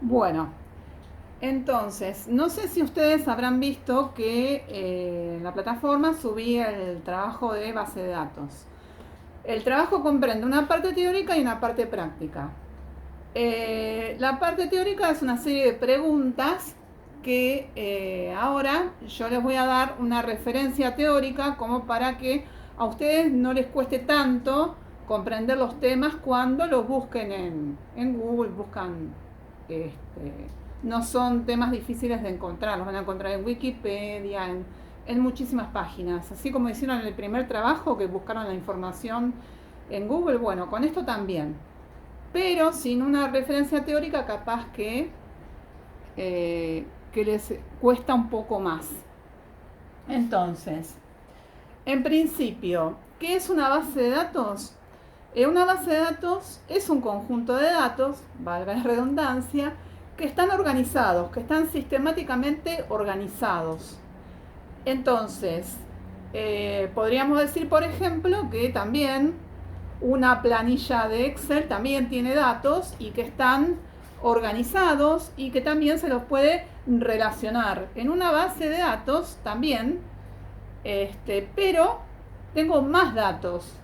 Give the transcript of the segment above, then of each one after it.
Bueno, entonces, no sé si ustedes habrán visto que en la plataforma subí el trabajo de base de datos. El trabajo comprende una parte teórica y una parte práctica. La parte teórica es una serie de preguntas que ahora yo les voy a dar una referencia teórica como para que a ustedes no les cueste tanto comprender los temas cuando los busquen en Google, buscan, no son temas difíciles de encontrar, los van a encontrar en Wikipedia, en muchísimas páginas, así como hicieron en el primer trabajo que buscaron la información en Google, bueno, con esto también, pero sin una referencia teórica capaz que les cuesta un poco más. Entonces, en principio, ¿qué es una base de datos? Una base de datos es un conjunto de datos, valga la redundancia, que están organizados, que están sistemáticamente organizados. Entonces, podríamos decir, por ejemplo, que también una planilla de Excel también tiene datos y que están organizados y que también se los puede relacionar en una base de datos también, pero tengo más datos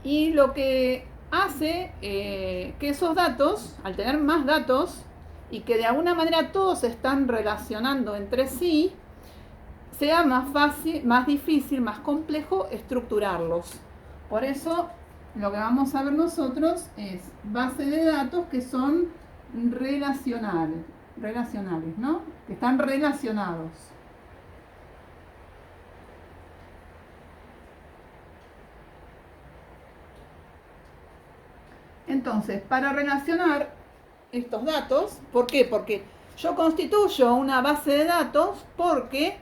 y lo que hace que esos datos, al tener más datos y que de alguna manera todos se están relacionando entre sí, sea más fácil, más difícil, más complejo estructurarlos. Por eso lo que vamos a ver nosotros es bases de datos que son relacionales, ¿no? Que están relacionados. Entonces, para relacionar estos datos, ¿por qué? Porque yo constituyo una base de datos porque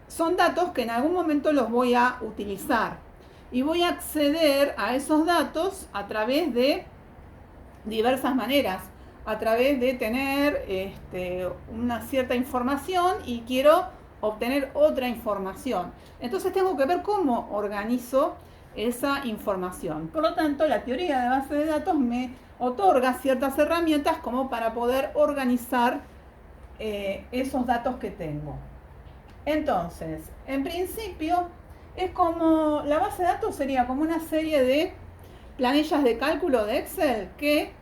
son datos que en algún momento los voy a utilizar y voy a acceder a esos datos a través de diversas maneras, a través de tener una cierta información y quiero obtener otra información. Entonces tengo que ver cómo organizo esa información. Por lo tanto, la teoría de base de datos me otorga ciertas herramientas como para poder organizar esos datos que tengo. Entonces, en principio, es como la base de datos sería como una serie de planillas de cálculo de Excel que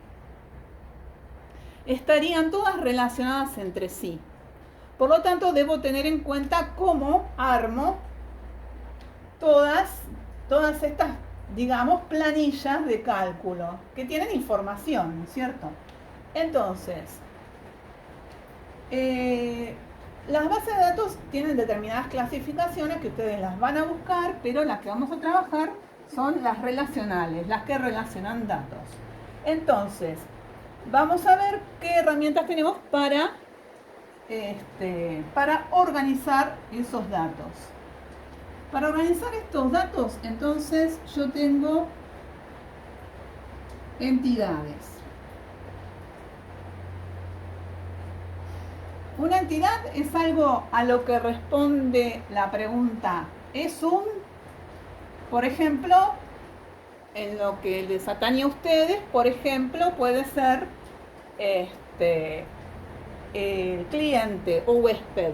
estarían todas relacionadas entre sí. Por lo tanto, debo tener en cuenta cómo armo todas, todas estas, digamos, planillas de cálculo que tienen información, ¿no es cierto? Entonces, las bases de datos tienen determinadas clasificaciones que ustedes las van a buscar, pero las que vamos a trabajar son las relacionales, las que relacionan datos. Entonces, vamos a ver qué herramientas tenemos para organizar esos datos. Para organizar estos datos, entonces yo tengo entidades. Una entidad es algo a lo que responde la pregunta ¿es un? Por ejemplo, en lo que les atañe a ustedes, por ejemplo, puede ser el cliente o huésped,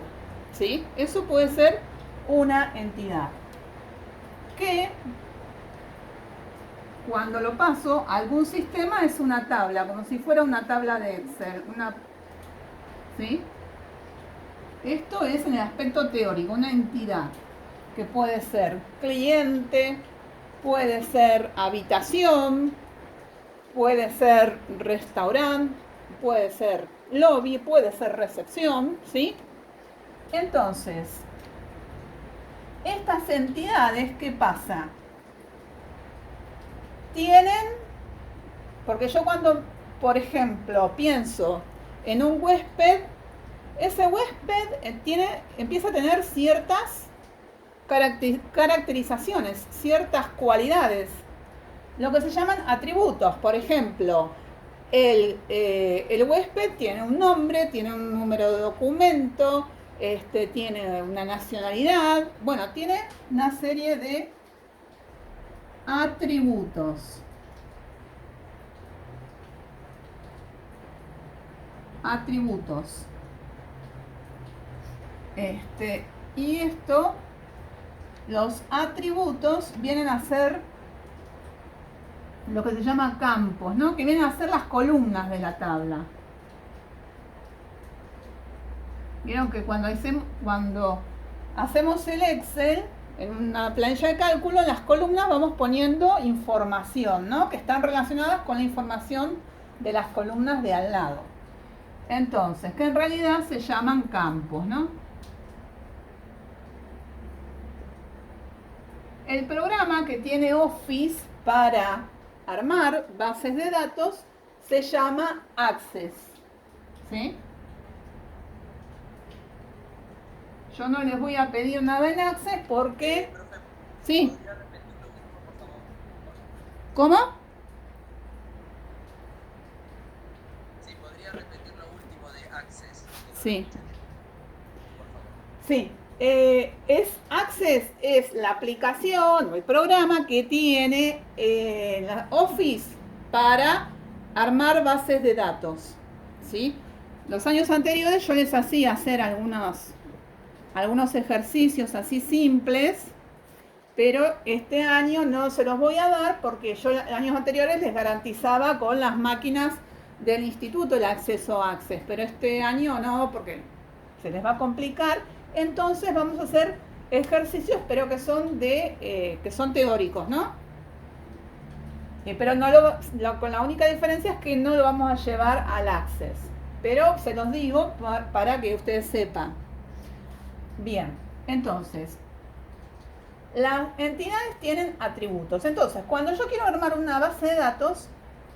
¿sí? Eso puede ser una entidad que cuando lo paso a algún sistema es una tabla, como si fuera una tabla de Excel, ¿sí? Esto es en el aspecto teórico, una entidad que puede ser cliente, puede ser habitación, puede ser restaurante, puede ser lobby, puede ser recepción, ¿sí? Entonces, estas entidades, ¿qué pasa? Tienen, porque yo cuando, por ejemplo, pienso en un huésped, ese huésped empieza a tener ciertas caracterizaciones, ciertas cualidades, lo que se llaman atributos. Por ejemplo, el huésped tiene un nombre, tiene un número de documento, tiene una nacionalidad, bueno, tiene una serie de atributos. atributos. Y esto, los atributos vienen a ser lo que se llama campos, ¿no? Que vienen a ser las columnas de la tabla. Vieron que cuando hacemos el Excel, en una planilla de cálculo, en las columnas vamos poniendo información, ¿no? Que están relacionadas con la información de las columnas de al lado. Entonces, que en realidad se llaman campos, ¿no? El programa que tiene Office para armar bases de datos se llama Access, ¿sí? Yo no les voy a pedir nada en Access porque... Sí. ¿Cómo? Sí, podría repetir lo último de Access. Sí. Sí. Access es la aplicación o el programa que tiene la Office para armar bases de datos, ¿sí? Los años anteriores yo les hacía hacer algunos ejercicios así simples, pero este año no se los voy a dar porque yo años anteriores les garantizaba con las máquinas del instituto el acceso a Access, pero este año no, porque se les va a complicar. Entonces vamos a hacer ejercicios, pero que son teóricos, ¿no? Pero no con la única diferencia es que no lo vamos a llevar al Access, pero se los digo para que ustedes sepan. Bien, entonces, las entidades tienen atributos. Entonces, cuando yo quiero armar una base de datos,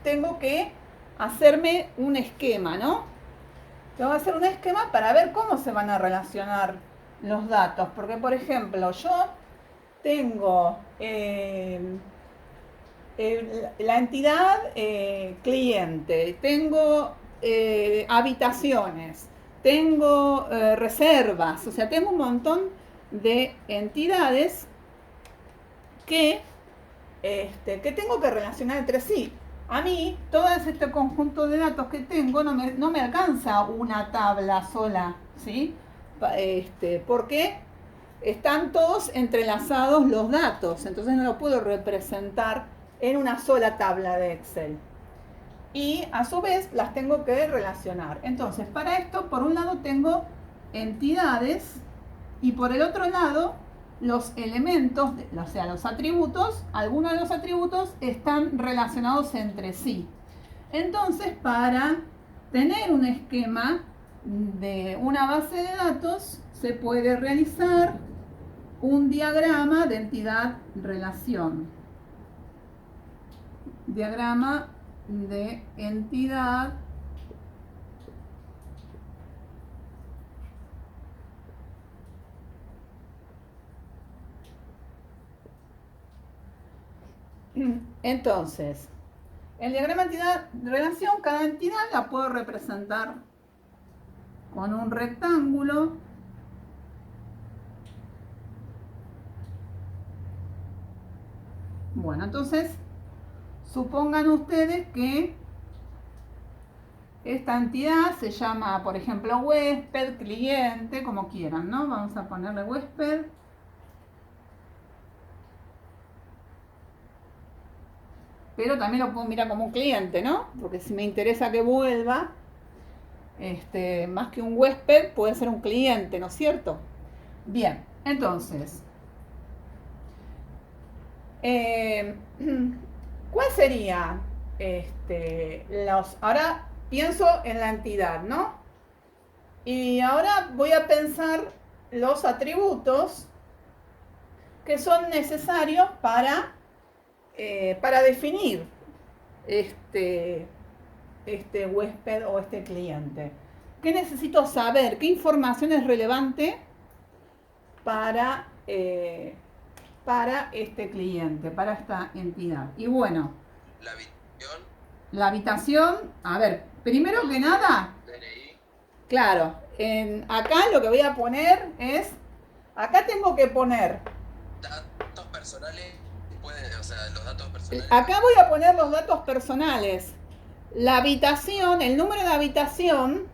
tengo que hacerme un esquema, ¿no? Tengo que hacer un esquema para ver cómo se van a relacionar los datos. Porque, por ejemplo, yo tengo la entidad cliente, tengo habitaciones, tengo reservas, o sea, tengo un montón de entidades que tengo que relacionar entre sí. A mí, todo este conjunto de datos que tengo no me alcanza una tabla sola, ¿sí? Porque están todos entrelazados los datos, entonces no lo puedo representar en una sola tabla de Excel. Y a su vez las tengo que relacionar. Entonces, para esto, por un lado tengo entidades y por el otro lado los elementos, o sea, los atributos, algunos de los atributos están relacionados entre sí. Entonces, para tener un esquema de una base de datos, se puede realizar un diagrama de entidad-relación. Diagrama de entidad entonces el diagrama de entidad-relación, cada entidad la puedo representar con un rectángulo bueno, entonces supongan ustedes que esta entidad se llama, por ejemplo, huésped, cliente, como quieran, ¿no? Vamos a ponerle huésped. Pero también lo puedo mirar como un cliente, ¿no? Porque si me interesa que vuelva, más que un huésped, puede ser un cliente, ¿no es cierto? Bien, entonces, ¿cuál sería ahora pienso en la entidad, ¿no? Y ahora voy a pensar los atributos que son necesarios para definir este huésped o este cliente. ¿Qué necesito saber? ¿Qué información es relevante para este cliente, para esta entidad? Y bueno, la habitación, a ver, primero que nada, claro, acá lo que voy a poner es, acá tengo que poner datos personales, o sea, los datos personales. Acá voy a poner los datos personales. La habitación, el número de habitación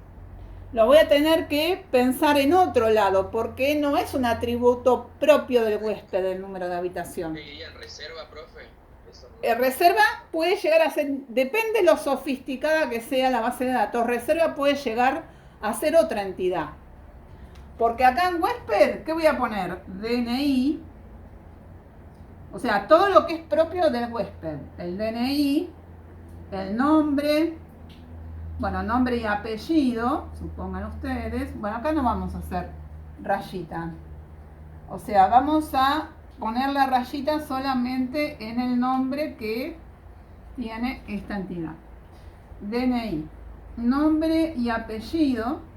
lo voy a tener que pensar en otro lado, porque no es un atributo propio del huésped el número de habitación. ¿Qué diría en reserva, profe? Eso no. Reserva puede llegar a ser, depende de lo sofisticada que sea la base de datos, reserva puede llegar a ser otra entidad. Porque acá en huésped, ¿qué voy a poner? DNI, o sea, todo lo que es propio del huésped. El DNI, el nombre, bueno, nombre y apellido, supongan ustedes. Bueno, acá no vamos a hacer rayita. O sea, vamos a poner la rayita solamente en el nombre que tiene esta entidad. DNI, nombre y apellido.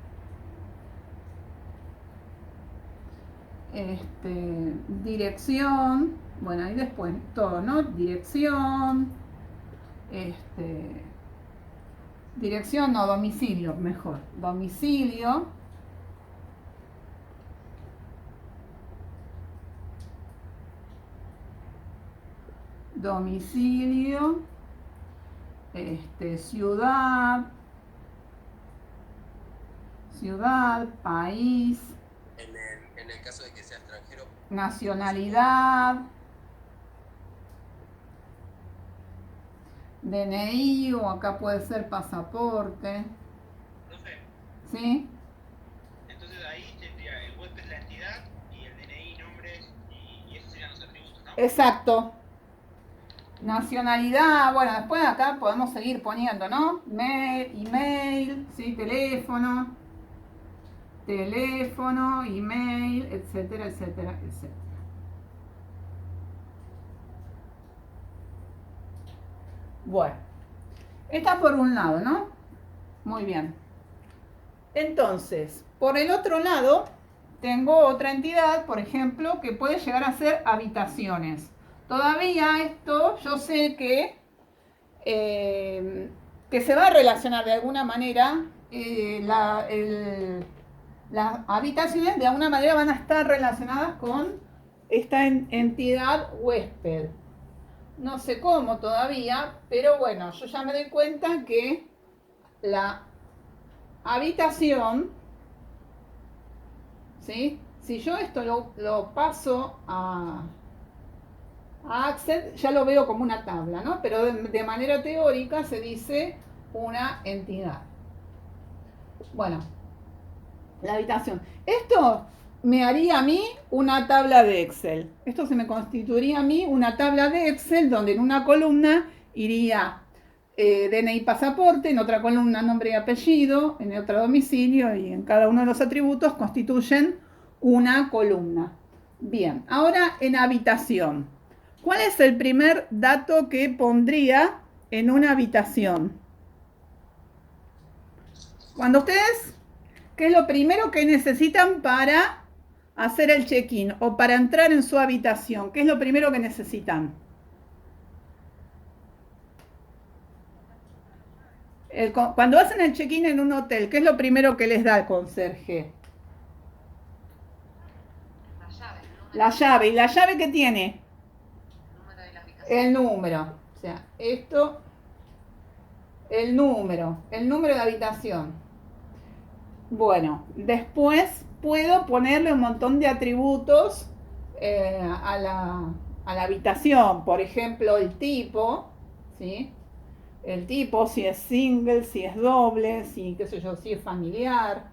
Dirección, bueno, y después todo, ¿no? Dirección, dirección no, domicilio, mejor, domicilio, ciudad, país, En el caso de que sea extranjero, nacionalidad, DNI o acá puede ser pasaporte, Profe, ¿sí? entonces ahí tendría el huésped la entidad y el DNI, nombres y esos serían los atributos, ¿no? Exacto. Nacionalidad, bueno, después acá podemos seguir poniendo, ¿no? Email, ¿sí? Teléfono, email, etcétera, etcétera, etcétera. Bueno, está por un lado, ¿no? Muy bien. Entonces, por el otro lado, tengo otra entidad, por ejemplo, que puede llegar a ser habitaciones. Todavía esto yo sé que se va a relacionar de alguna manera, las habitaciones de alguna manera van a estar relacionadas con esta entidad huésped. No sé cómo todavía, pero bueno, yo ya me doy cuenta que la habitación, ¿sí? Si yo esto lo paso a Access, ya lo veo como una tabla, ¿no? Pero de manera teórica se dice una entidad. Bueno, la habitación. Esto me haría a mí una tabla de Excel. Esto se me constituiría a mí una tabla de Excel donde en una columna iría DNI pasaporte, en otra columna nombre y apellido, en otra domicilio y en cada uno de los atributos constituyen una columna. Bien, ahora en habitación. ¿Cuál es el primer dato que pondría en una habitación? Cuando ustedes, ¿qué es lo primero que necesitan para hacer el check-in o para entrar en su habitación? ¿Qué es lo primero que necesitan? Cuando hacen el check-in en un hotel, ¿qué es lo primero que les da el conserje? La llave. ¿Y la llave qué tiene? El número. O sea, esto, el número de habitación. Bueno, después puedo ponerle un montón de atributos a la habitación. Por ejemplo, el tipo, ¿sí? El tipo, si es single, si es doble, si, qué sé yo, si es familiar.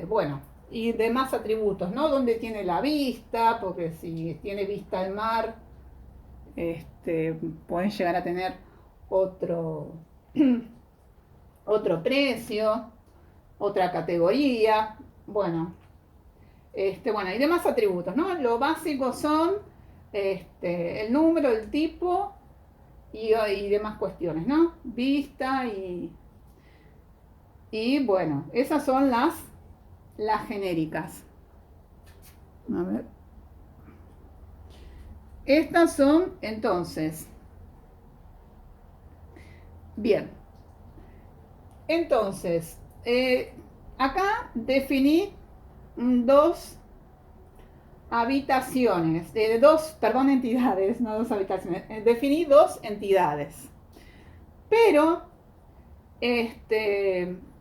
Bueno, y demás atributos, ¿no? Dónde tiene la vista, porque si tiene vista al mar, pueden llegar a tener otro, otro precio, otra categoría, bueno, bueno, y demás atributos, ¿no? Lo básico son el número, el tipo y demás cuestiones, ¿no? Vista y bueno, esas son las genéricas. A ver. Estas son, entonces, bien. Entonces, acá definí dos habitaciones, perdón, entidades, no dos habitaciones, definí dos entidades. Pero,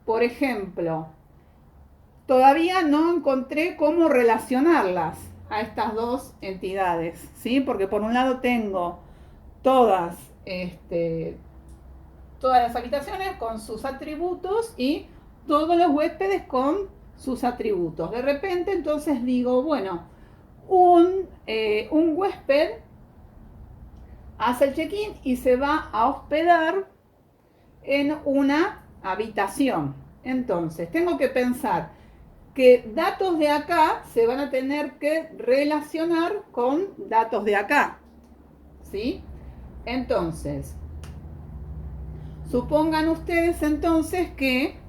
por ejemplo, todavía no encontré cómo relacionarlas a estas dos entidades, ¿sí? Porque por un lado tengo todas, todas las habitaciones con sus atributos y todos los huéspedes con sus atributos. De repente entonces digo, bueno, un huésped hace el check-in y se va a hospedar en una habitación. Entonces tengo que pensar que datos de acá se van a tener que relacionar con datos de acá, ¿sí? Entonces, supongan ustedes entonces que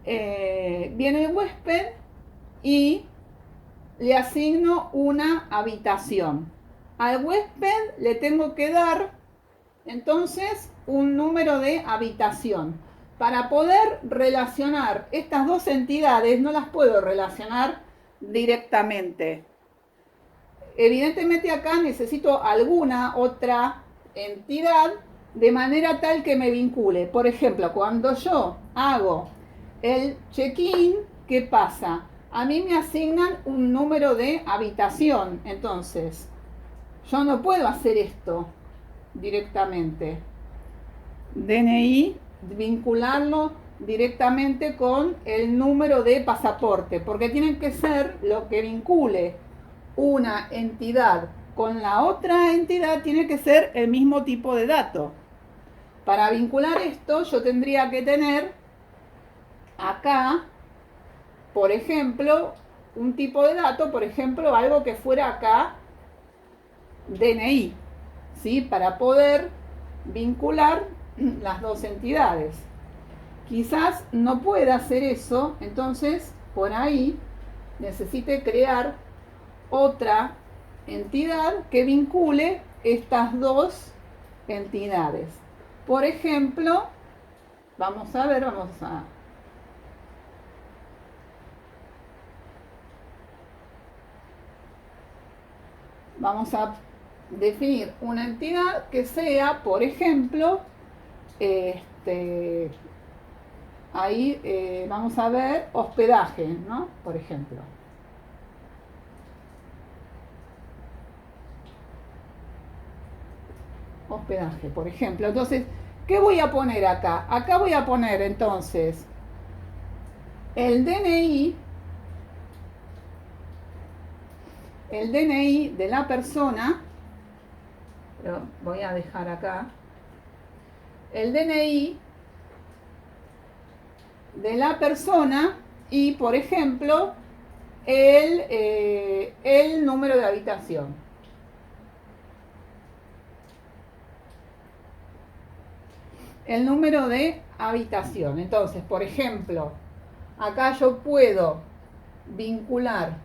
viene el huésped y le asigno una habitación. Al huésped le tengo que dar entonces un número de habitación. Para poder relacionar estas dos entidades, no las puedo relacionar directamente. Evidentemente acá necesito alguna otra entidad de manera tal que me vincule. Por ejemplo, cuando yo hago el check-in, ¿qué pasa? A mí me asignan un número de habitación. Entonces, yo no puedo hacer esto directamente. DNI, vincularlo directamente con el número de pasaporte, porque tienen que ser lo que vincule una entidad con la otra entidad, tiene que ser el mismo tipo de dato. Para vincular esto yo tendría que tener acá, por ejemplo, un tipo de dato, por ejemplo, algo que fuera acá DNI, ¿sí? Para poder vincular las dos entidades. Quizás no pueda hacer eso, entonces por ahí necesite crear otra entidad que vincule estas dos entidades. Por ejemplo, vamos a definir una entidad que sea, por ejemplo, ahí vamos a ver hospedaje, ¿no? Por ejemplo. Hospedaje, por ejemplo. Entonces, ¿qué voy a poner acá? Acá voy a poner entonces el DNI de la persona, pero voy a dejar acá, el DNI de la persona y, por ejemplo, el número de habitación. El número de habitación. Entonces, por ejemplo, acá yo puedo vincular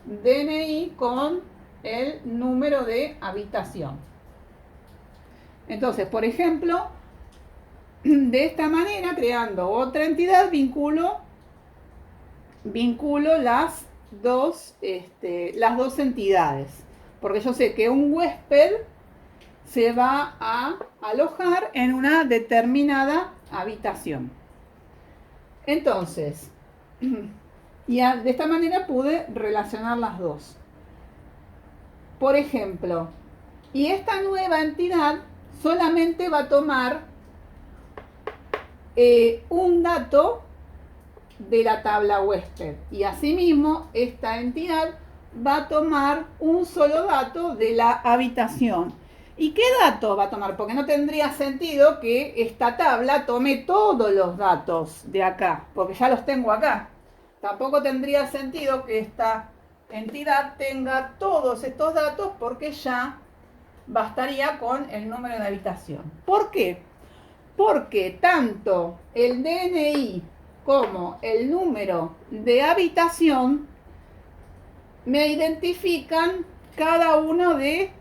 DNI con el número de habitación. Entonces, por ejemplo, de esta manera, creando otra entidad, vinculo las dos entidades. Porque yo sé que un huésped se va a alojar en una determinada habitación. Entonces, y de esta manera pude relacionar las dos. Por ejemplo, y esta nueva entidad solamente va a tomar un dato de la tabla huésped. Y asimismo, esta entidad va a tomar un solo dato de la habitación. ¿Y qué dato va a tomar? Porque no tendría sentido que esta tabla tome todos los datos de acá, porque ya los tengo acá. Tampoco tendría sentido que esta entidad tenga todos estos datos, porque ya bastaría con el número de habitación. ¿Por qué? Porque tanto el DNI como el número de habitación me identifican cada uno de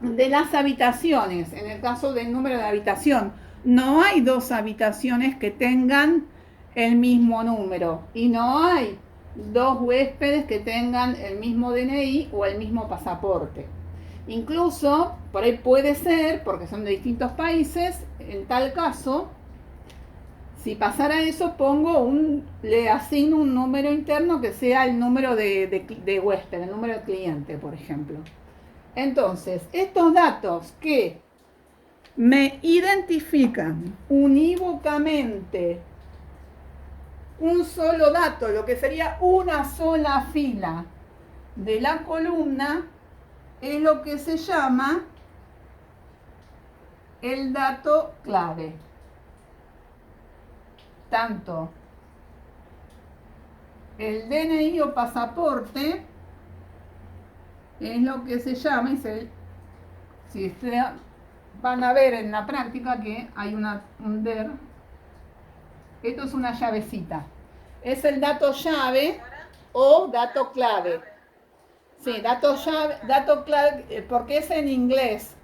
las habitaciones. En el caso del número de habitación, no hay dos habitaciones que tengan el mismo número y no hay dos huéspedes que tengan el mismo DNI o el mismo pasaporte. Incluso, por ahí puede ser, porque son de distintos países, en tal caso, Si pasara eso, le asigno un número interno que sea el número de huésped, el número de cliente, por ejemplo. Entonces, estos datos que me identifican unívocamente un solo dato, lo que sería una sola fila de la columna, es lo que se llama el dato clave. Tanto el DNI o pasaporte es lo que se llama, si ustedes van a ver en la práctica que hay un DER, esto es una llavecita, es el dato llave o dato clave. Sí, dato clave, porque es en inglés,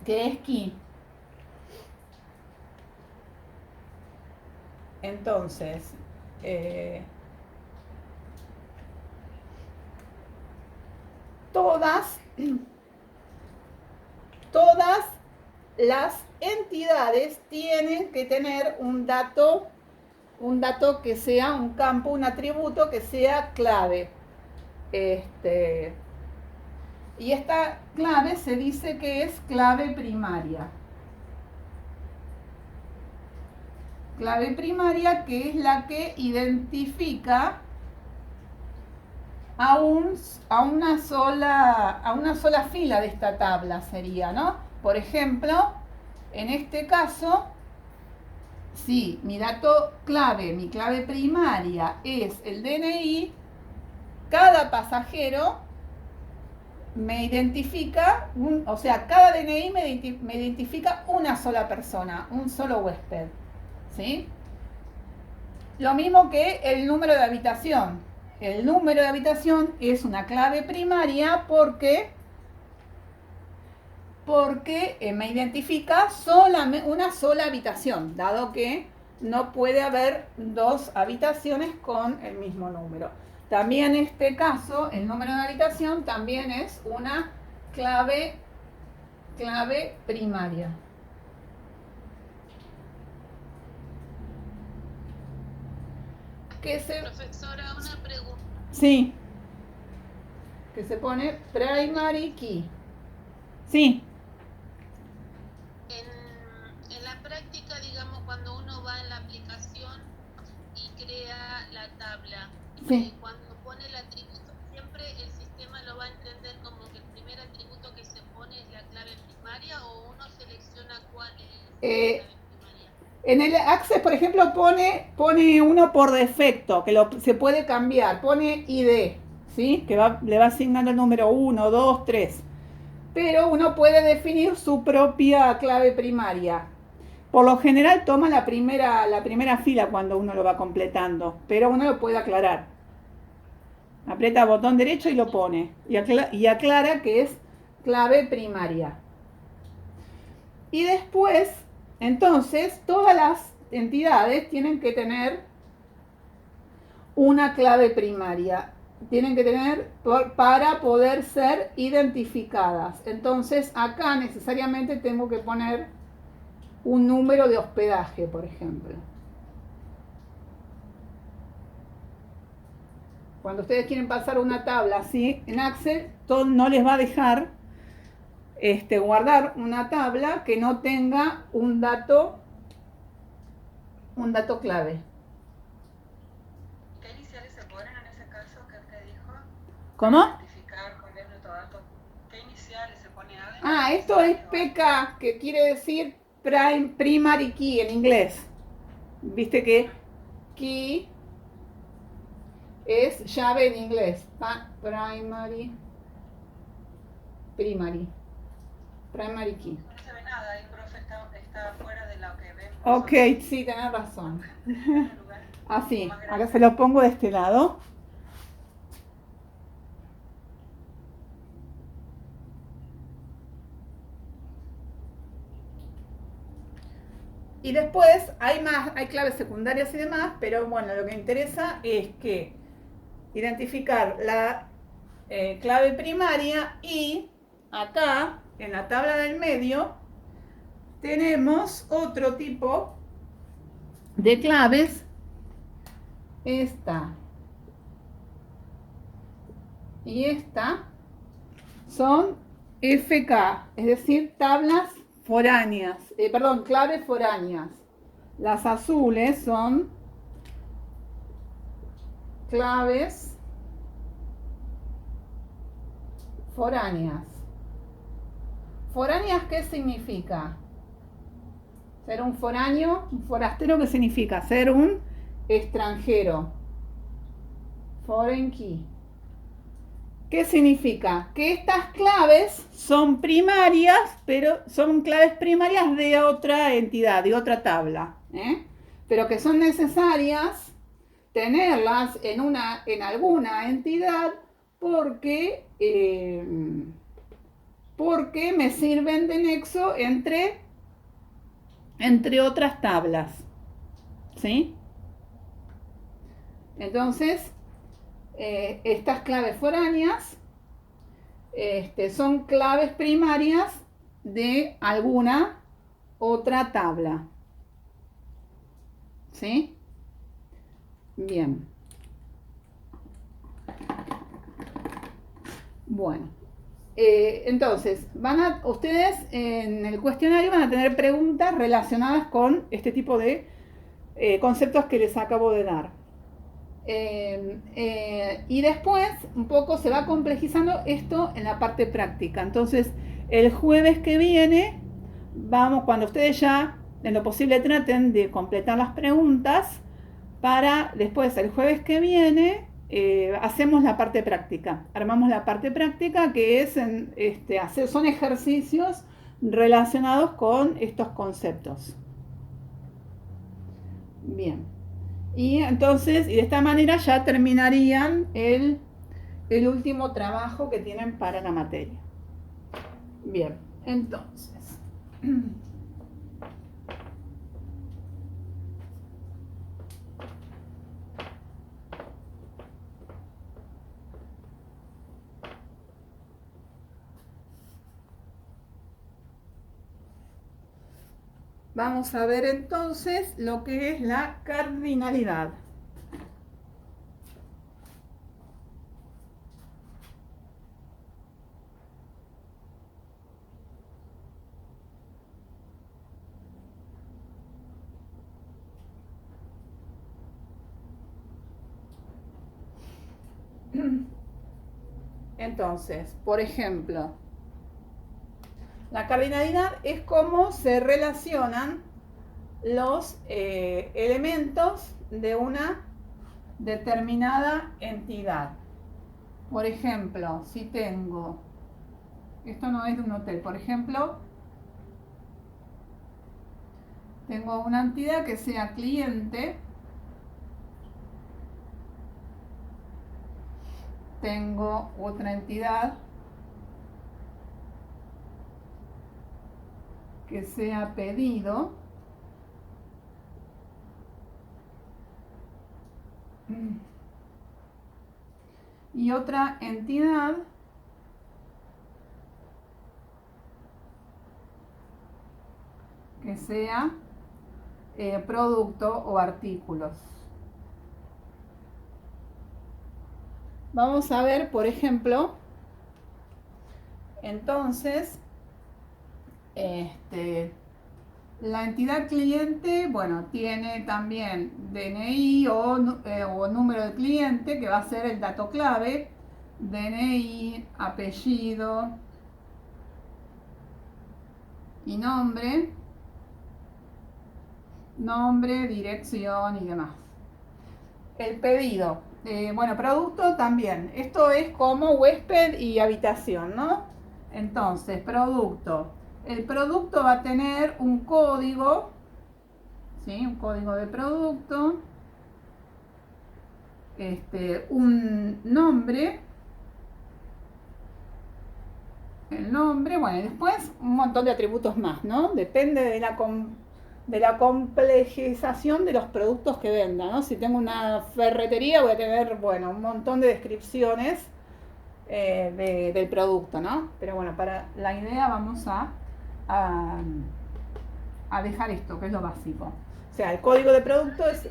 que es key. Entonces, todas las entidades tienen que tener un dato que sea un campo, un atributo que sea clave. Y esta clave se dice que es clave primaria. Clave primaria, que es la que identifica a una sola fila de esta tabla sería, ¿no? Por ejemplo, en este caso, si mi dato clave, mi clave primaria es el DNI, cada pasajero me identifica, cada DNI me identifica una sola persona, un solo huésped, ¿sí? Lo mismo que el número de habitación. El número de habitación es una clave primaria porque me identifica una sola habitación, dado que no puede haber dos habitaciones con el mismo número. También en este caso, el número de habitación también es una clave primaria. Profesora, una pregunta. Sí. Que se pone primary key. Sí. En la práctica, digamos, cuando uno va en la aplicación y crea la tabla, Sí. Cuando pone el atributo, siempre el sistema lo va a entender como que el primer atributo que se pone es la clave primaria, o uno selecciona cuál es la clave primaria. En el Access, por ejemplo, pone uno por defecto, que se puede cambiar, pone ID, ¿sí? Que le va asignando el número 1, 2, 3. Pero uno puede definir su propia clave primaria. Por lo general toma la primera fila cuando uno lo va completando, pero uno lo puede aclarar. Aprieta botón derecho y lo pone. Y aclara que es clave primaria. Y después, entonces, todas las entidades tienen que tener una clave primaria. Tienen que tener para poder ser identificadas. Entonces, acá necesariamente tengo que poner un número de hospedaje, por ejemplo. Cuando ustedes quieren pasar una tabla así en Access, no les va a dejar guardar una tabla que no tenga un dato clave. ¿Qué iniciales se ponen en ese caso que usted dijo? ¿Cómo? Identificar con el dato. ¿Qué iniciales se pone adentro? Ah, esto es PK, que quiere decir primary key en inglés. Viste que key es llave en inglés. Primary key. No se ve nada, el profe está fuera de lo que vemos. Ok, sí, tenés razón. Así, acá se lo pongo de este lado. Y después hay claves secundarias y demás, pero bueno, lo que interesa es que identificar la clave primaria, y acá, en la tabla del medio, tenemos otro tipo de claves. Esta y esta son FK, es decir, tablas foráneas, claves foráneas. Las azules son claves foráneas. ¿Foráneas qué significa? Ser un foráneo, un forastero, ¿qué significa? Ser un extranjero. Foreign key. ¿Qué significa? Que estas claves son primarias, pero son claves primarias de otra entidad, de otra tabla, pero que son necesarias tenerlas en alguna entidad porque me sirven de nexo entre otras tablas, ¿sí? Entonces, estas claves foráneas son claves primarias de alguna otra tabla, ¿sí? Bien. Bueno, entonces, ustedes en el cuestionario van a tener preguntas relacionadas con este tipo de conceptos que les acabo de dar. Y después un poco se va complejizando esto en la parte práctica. Entonces, el jueves que viene, cuando ustedes ya en lo posible traten de completar las preguntas, para después el jueves que viene hacemos la parte práctica. Armamos la parte práctica que es son ejercicios relacionados con estos conceptos. Bien. Y entonces, de esta manera ya terminarían el último trabajo que tienen para la materia. Bien, entonces. Vamos a ver entonces lo que es la cardinalidad. Entonces, por ejemplo, la cardinalidad es cómo se relacionan los elementos de una determinada entidad. Por ejemplo, si tengo, esto no es de un hotel, por ejemplo, tengo una entidad que sea cliente, tengo otra entidad que sea pedido, y otra entidad que sea producto o artículos. Vamos a ver, por ejemplo, entonces, la entidad cliente, bueno, tiene también DNI o número de cliente, que va a ser el dato clave, DNI, apellido y nombre, dirección y demás. El pedido, bueno, producto también, esto es como huésped y habitación, ¿no? Entonces, producto. El producto va a tener un código, ¿sí? Un código de producto, un nombre, el nombre, bueno, y después un montón de atributos más, ¿no? Depende de la complejización de los productos que venda, ¿no? Si tengo una ferretería voy a tener, bueno, un montón de descripciones del producto, ¿no? Pero bueno, para la idea vamos a a dejar esto, que es lo básico. O sea, el código de producto es...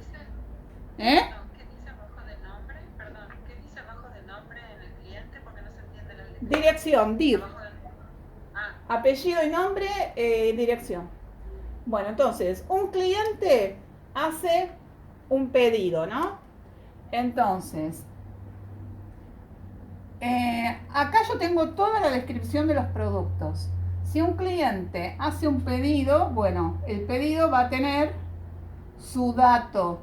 ¿Eh? ¿Qué dice abajo del nombre? Perdón, ¿qué dice abajo del nombre en el cliente? Porque no se entiende la letra. Dirección, dir. Abajo del... Apellido y nombre, dirección. Bueno, entonces, un cliente hace un pedido, ¿no? Entonces, acá yo tengo toda la descripción de los productos. Si un cliente hace un pedido, bueno, el pedido va a tener su dato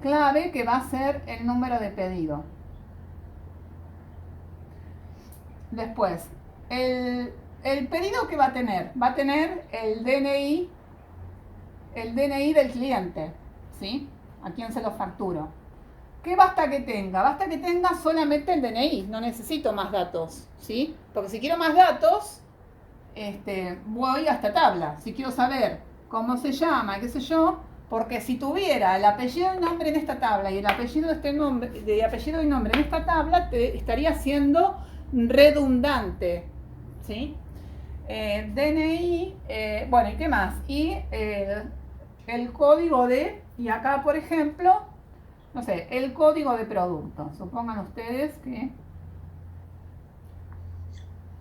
clave, que va a ser el número de pedido. Después, el pedido que va a tener el DNI del cliente, ¿sí? A quién se lo facturo. ¿Qué basta que tenga? Basta que tenga solamente el DNI, no necesito más datos, ¿sí? Porque si quiero más datos, voy a esta tabla. Si quiero saber cómo se llama, qué sé yo, porque si tuviera el apellido y nombre en esta tabla y el apellido y nombre en esta tabla, estaría siendo redundante, ¿sí? DNI, bueno, ¿y qué más? Y el código y acá por ejemplo, no sé, el código de producto. Supongan ustedes que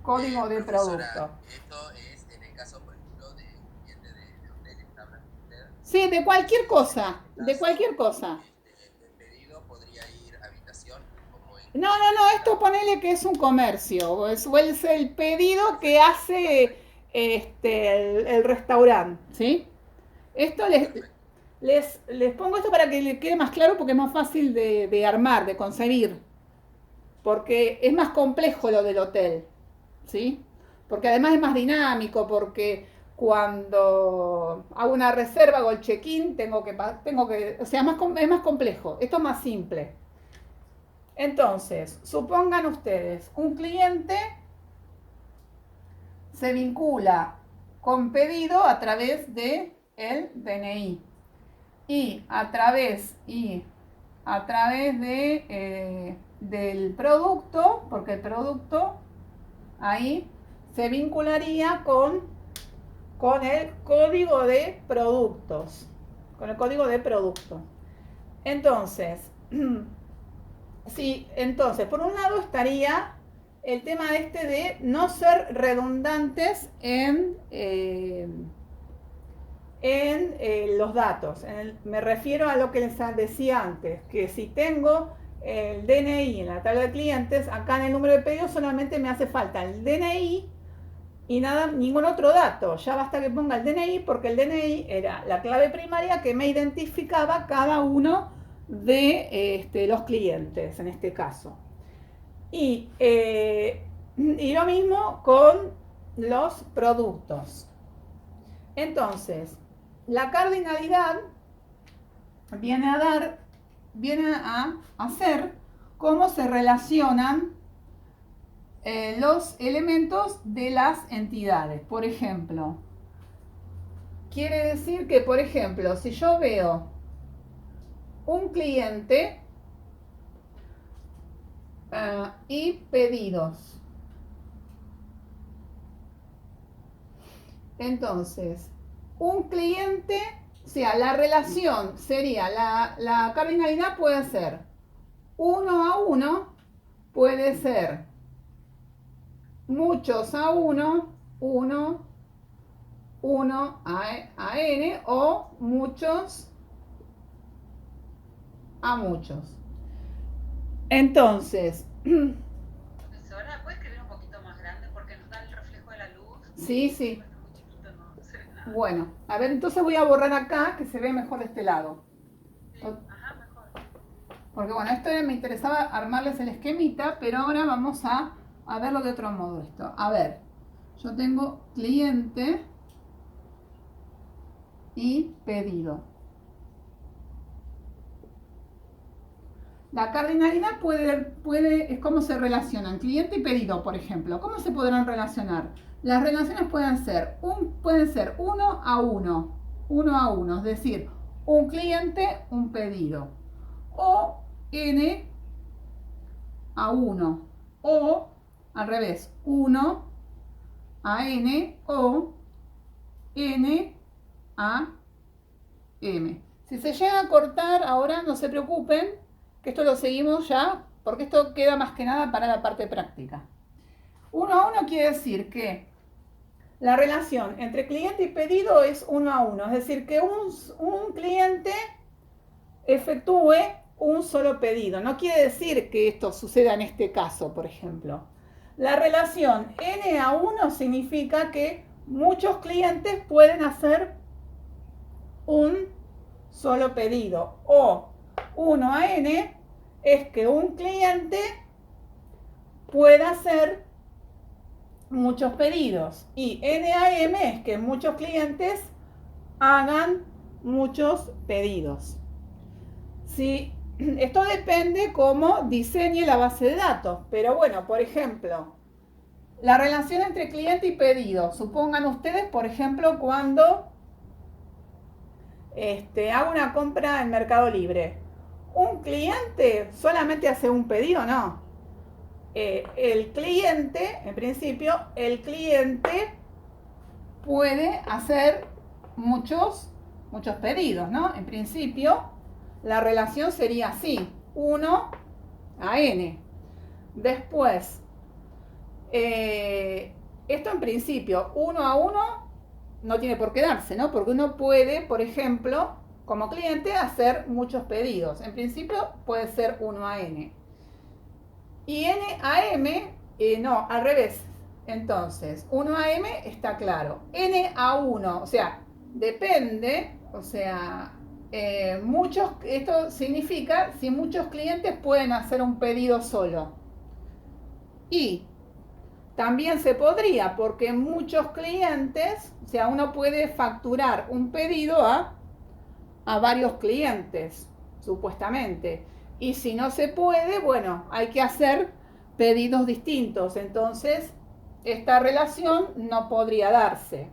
código de producto. Esto es en el caso, por ejemplo, de un cliente de hotel que está hablando usted. Sí, de cualquier cosa, de cualquier cosa. El pedido podría ir a habitación como en... No, esto ponele que es un comercio, es el pedido que hace el restaurante, ¿sí? Esto les pongo esto para que les quede más claro porque es más fácil de armar, de concebir, porque es más complejo lo del hotel, ¿sí? Porque además es más dinámico, porque cuando hago una reserva, hago el check-in, o sea, es más complejo, esto es más simple. Entonces, supongan ustedes, un cliente se vincula con pedido a través de el DNI y a través de del producto, porque el producto ahí se vincularía con el código de productos, con el código de producto. Entonces, sí, entonces, por un lado estaría el tema de no ser redundantes en los datos. Me refiero a lo que les decía antes, que si tengo el DNI en la tabla de clientes, acá en el número de pedidos solamente me hace falta el DNI y ningún otro dato. Ya basta que ponga el DNI porque el DNI era la clave primaria que me identificaba cada uno de los clientes en este caso. Y lo mismo con los productos. Entonces, la cardinalidad viene a hacer cómo se relacionan los elementos de las entidades. Por ejemplo, quiere decir que, por ejemplo, si yo veo un cliente y pedidos, entonces un cliente, o sea, la relación sería, la cardinalidad puede ser 1 a 1, puede ser muchos a 1, 1 a n, o muchos a muchos. Entonces, Profesora, ¿puede escribir un poquito más grande porque nos da el reflejo de la luz? sí. Muy chiquito, no se ve nada. Bueno, a ver, entonces voy a borrar acá, que se ve mejor de este lado. Sí, ajá, mejor. Porque bueno, esto me interesaba armarles el esquemita, pero ahora vamos a verlo de otro modo esto. A ver, yo tengo cliente y pedido. La cardinalidad es cómo se relacionan cliente y pedido, por ejemplo. ¿Cómo se podrán relacionar? Las relaciones pueden ser 1 a 1, es decir, un cliente, un pedido. O n a 1, o al revés, 1 a n, o n M. Si se llega a cortar, ahora no se preocupen, que esto lo seguimos ya, porque esto queda más que nada para la parte práctica. 1 a 1 quiere decir que la relación entre cliente y pedido es 1 a 1, es decir, que un cliente efectúe un solo pedido. No quiere decir que esto suceda en este caso, por ejemplo. La relación N a 1 significa que muchos clientes pueden hacer un solo pedido. O 1 a N es que un cliente pueda hacer muchos pedidos. Y N a M es que muchos clientes hagan muchos pedidos. Sí, esto depende cómo diseñe la base de datos. Pero bueno, por ejemplo, la relación entre cliente y pedido. Supongan ustedes, por ejemplo, cuando hago una compra en Mercado Libre. ¿Un cliente solamente hace un pedido? No. El cliente, en principio, el cliente puede hacer muchos pedidos, ¿no? En principio, la relación sería así, 1 a N. Después, esto en principio, 1 a 1 no tiene por qué darse, ¿no? Porque uno puede, por ejemplo, como cliente, hacer muchos pedidos. En principio puede ser 1 a N. Y N a M, no, al revés. Entonces, 1 a M está claro. N a 1, o sea, depende, o sea, esto significa si muchos clientes pueden hacer un pedido solo. Y también se podría, porque muchos clientes, o sea, uno puede facturar un pedido a varios clientes, supuestamente. Y si no se puede, bueno, hay que hacer pedidos distintos. Entonces, esta relación no podría darse.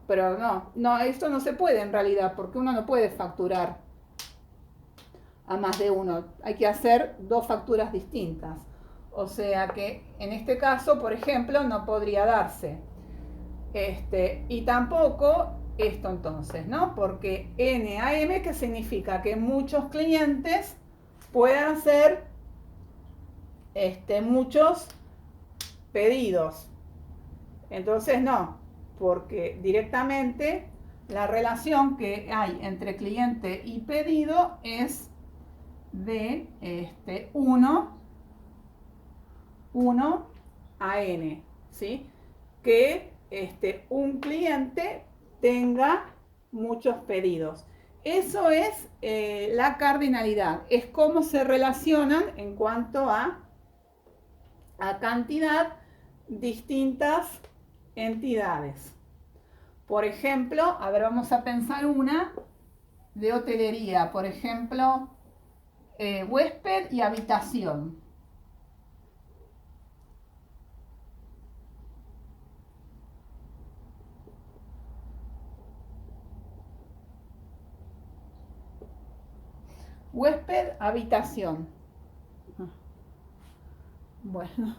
Pero no, esto no se puede en realidad, porque uno no puede facturar a más de uno. Hay que hacer 2 facturas distintas. O sea que en este caso, por ejemplo, no podría darse. Y tampoco esto entonces, ¿no? Porque N a M, que significa que muchos clientes puedan hacer muchos pedidos. Entonces no, porque directamente la relación que hay entre cliente y pedido es de 1 a N, ¿sí? Que un cliente tenga muchos pedidos. Eso es la cardinalidad, es cómo se relacionan en cuanto a cantidad distintas entidades. Por ejemplo, a ver, vamos a pensar una de hotelería, por ejemplo, huésped y habitación. Huésped, habitación. Bueno.